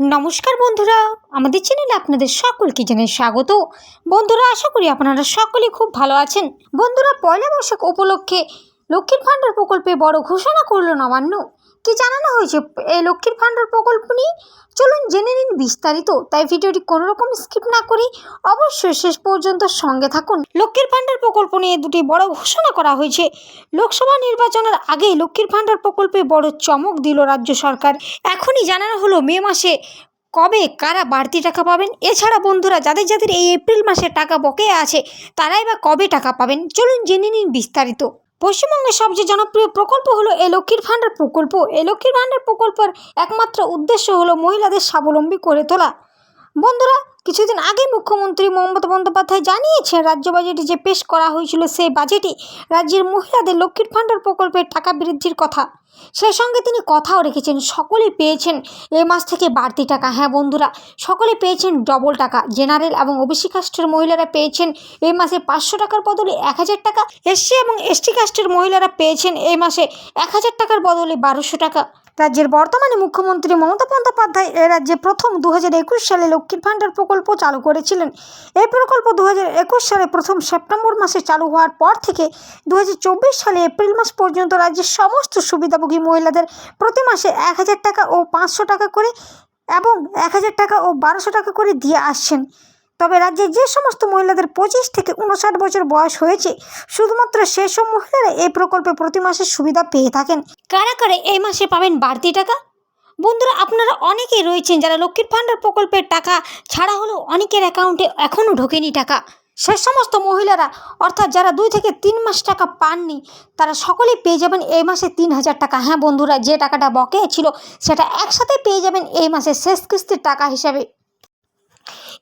নমস্কার বন্ধুরা, আমাদের চ্যানেলে আপনাদের সকলকে জানাই স্বাগত। বন্ধুরা, আশা করি আপনারা সকলে খুব ভালো আছেন। বন্ধুরা, পয়লা বৈশাখ উপলক্ষে লক্ষ্মীর ভাণ্ডার প্রকল্পে বড় ঘোষণা করলো নবান্ন। কি জানানো হয়েছে এই লক্ষ্মীর ভাণ্ডার প্রকল্প নিয়ে, চলুন জেনে নিন বিস্তারিত। তাই ভিডিওটি কোনো রকম স্কিপ না করি অবশ্যই শেষ পর্যন্ত সঙ্গে থাকুন। লক্ষ্মীর ভাণ্ডার প্রকল্প নিয়ে দুটি বড় ঘোষণা করা হয়েছে। লোকসভা নির্বাচনের আগেই লক্ষ্মীর ভাণ্ডার প্রকল্পে বড় চমক দিল রাজ্য সরকার। এখনই জানানো হলো মে মাসে কবে কারা বাড়তি টাকা পাবেন। এছাড়া বন্ধুরা, যাদের যাদের এই এপ্রিল মাসে টাকা বকেয়া আছে তারাই বা কবে টাকা পাবেন, চলুন জেনে নিন বিস্তারিত। পশ্চিমবঙ্গের সবচেয়ে জনপ্রিয় প্রকল্প হলো এই লক্ষ্মীর ভাণ্ডার প্রকল্প। এই লক্ষ্মীর ভাণ্ডার প্রকল্পের একমাত্র উদ্দেশ্য হলো মহিলাদের স্বাবলম্বী করে তোলা। বন্ধুরা, কিছুদিন আগে মুখ্যমন্ত্রী মমতা বন্দ্যোপাধ্যায় জানিয়েছেন রাজ্য বাজেটে যে পেশ করা হয়েছিল সেই বাজেটে রাজ্যের মহিলাদের লক্ষ্মীর ভাণ্ডার প্রকল্পের টাকা বৃদ্ধির কথা। সেই সঙ্গে তিনি কথাও রেখেছেন সকলেই পেয়েছেন এই মাস থেকে বাড়তি টাকা। হ্যাঁ বন্ধুরা, সকলে পেয়েছেন ডবল টাকা। জেনারেল এবং ওবিসি কাস্টের মহিলারা পেয়েছেন এই মাসে 500 টাকার বদলে 1000 টাকা। এসসি এবং এসটি কাস্টের মহিলারা পেয়েছেন এই মাসে 1000 টাকার বদলে 1200 টাকা। রাজ্যের বর্তমানে মুখ্যমন্ত্রী মমতা বন্দ্যোপাধ্যায় এ রাজ্যে প্রথম 2021 সালে লক্ষ্মীর ভাণ্ডার প্রকল্প চালু করেছিলেন। এই প্রকল্প 2021 সালে প্রথম সেপ্টেম্বর মাসে চালু হওয়ার পর থেকে 2024 সালে এপ্রিল মাস পর্যন্ত রাজ্যের সমস্ত সুবিধাভোগী মহিলাদের প্রতি মাসে 1000 টাকা ও 500 টাকা করে এবং 1000 টাকা ও 1200 টাকা করে দিয়ে আসছেন। তবে রাজ্যে যে সমস্ত মহিলাদের 25 থেকে 59 বছর বয়স হয়েছে, শুধুমাত্র সেসব মহিলারা এই প্রকল্পে প্রতি মাসে সুবিধা পেয়ে থাকেন। কারা কারা এই মাসে পাবেন বাড়তি টাকা? বন্ধুরা, আপনারা অনেকেই রয়েছেন যারা লক্ষ্মীর ভাণ্ডার প্রকল্পের টাকা ছাড়া হলেও অনেকের অ্যাকাউন্টে এখনও ঢোকেনি টাকা। সে সমস্ত মহিলারা, অর্থাৎ যারা 2 থেকে 3 মাস টাকা পাননি, তারা সকলেই পেয়ে যাবেন এই মাসে 3000 টাকা। হ্যাঁ বন্ধুরা, যে টাকাটা বকেয়া ছিল সেটা একসাথে পেয়ে যাবেন এই মাসে শেষ কিস্তির টাকা হিসাবে।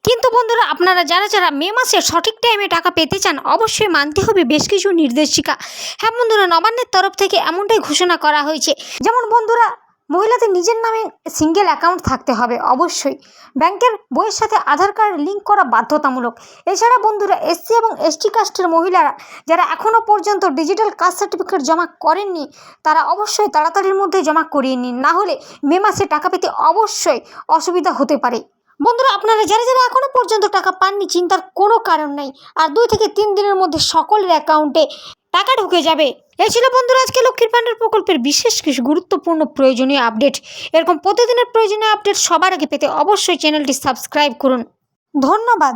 কিন্তু বন্ধুরা, আপনারা যারা যারা মে মাসে সঠিক টাইমে টাকা পেতে চান, অবশ্যই মানতে হবে বেশ কিছু নির্দেশিকা। হ্যাঁ বন্ধুরা, নবান্নের তরফ থেকে এমনটাই ঘোষণা করা হয়েছে। যেমন বন্ধুরা, মহিলাদের নিজের নামে সিঙ্গেল অ্যাকাউন্ট থাকতে হবে অবশ্যই। ব্যাংকের বইয়ের সাথে আধার কার্ড লিঙ্ক করা বাধ্যতামূলক। এছাড়া বন্ধুরা, এসসি এবং এসটি কাস্টের মহিলারা যারা এখনও পর্যন্ত ডিজিটাল কাস্ট সার্টিফিকেট জমা করেননি, তারা অবশ্যই তাড়াতাড়ির মধ্যে জমা করিয়ে নিন, না হলে মে মাসে টাকা পেতে অবশ্যই অসুবিধা হতে পারে। বন্ধুরা, আপনারা যারা যারা এখনও পর্যন্ত টাকা পাননি, চিন্তার কোনো কারণ নেই। আর 2 থেকে 3 দিনের মধ্যে সকলের অ্যাকাউন্টে টাকা ঢুকে যাবে। এই ছিল বন্ধুরা আজকে লক্ষ্মীর ভাণ্ডার প্রকল্পের বিশেষ কিছু গুরুত্বপূর্ণ প্রয়োজনীয় আপডেট। এরকম প্রতিদিনের প্রয়োজনীয় আপডেট সবার আগে পেতে অবশ্যই চ্যানেলটি সাবস্ক্রাইব করুন। ধন্যবাদ।